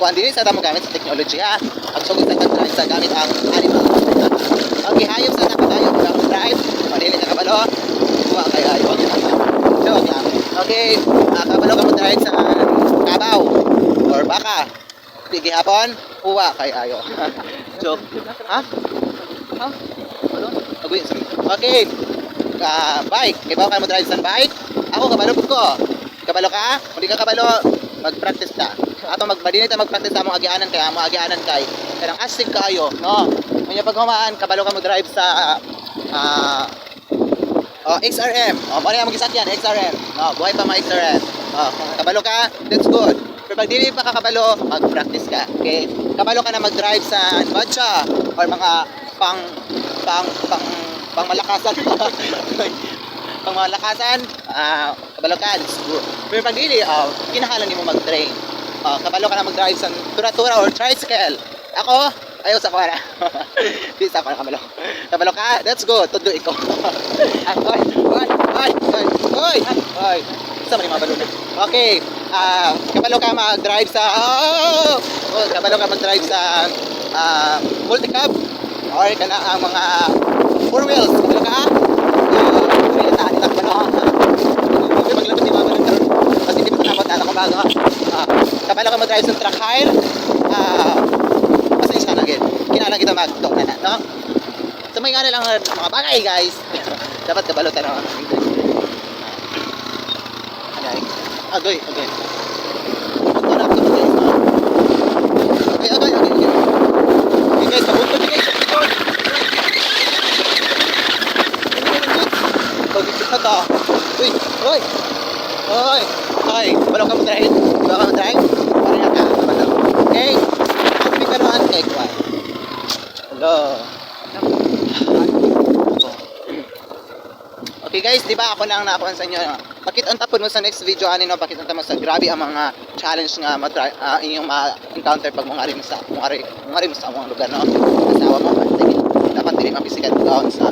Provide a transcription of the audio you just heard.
kuan dili sa tamo gamit sa technology ha. Pagsugod sa tag-drive sa gamit ang animal. Okay, hayop sa nakadayo ang drive. Madili ka kabalo. Kuha kay hayop. Joke lang. Okay, kabalo ka mo drive sa kabaw or baka. Sige hapon, kuha kay ayo. Joke. Ha? Ha? Okay. Bike. Ibaw ka mo drive sa bike? Ako kabalo ko. Kabalo ka? Kung di ka kabalo, mag-practice ka. Ato magmadinit ta mag-practice sa among agianan kay amo agianan kay kanang astig kaayo, no? Kunya pag humaan kabalo ka mo drive sa XRM. Mo na mo gisakyan XRM. No, buhay pa mga XRM. Kung kabalo ka, that's good. Pero pag dili pa ka kabalo, mag-practice ka. Okay? Kabalo ka na mag-drive sa Advancia or mga pang malakasan. Pang malakasan, kabalo ka, that's good. Pero pag dili, kinahanglan nimo mag-train. Kabalo ka na mag-drive sa tura-tura or tricycle. Ako, ayaw sa kuwara. Di sa kuwara kabalo. Kabalo ka, that's good. Todo iko. Oy. Sa mga kabalo. Okay. Kabalo ka mag-drive sa kabalo ka mag-drive sa multi-cab or kana ang mga four wheels. Kabalo ka? Kabalo ka mag-drive sa truck hire. Pasensya na agad. Kinahanglan kita mag-talk na, no? So may nga lang mga bagay, guys. Dapat kabalo ta na. Okay. Okay, guys, pabuto ni guys. Ito. Hoy, kabalo ka mag-drive. Kabalo ka mag-drive. Pareha ka, kabalo. Okay? Hindi ka naman kay Kwan. Hello. Okay guys, di ba ako lang nakakuha sa inyo. Pakita tapon mo sa next video ani no, pakita mo sa grabe ang mga challenge nga inyong ma-encounter pag mong ari mo sa mga lugar no. Asawa mo dapat dili mabisikat doon sa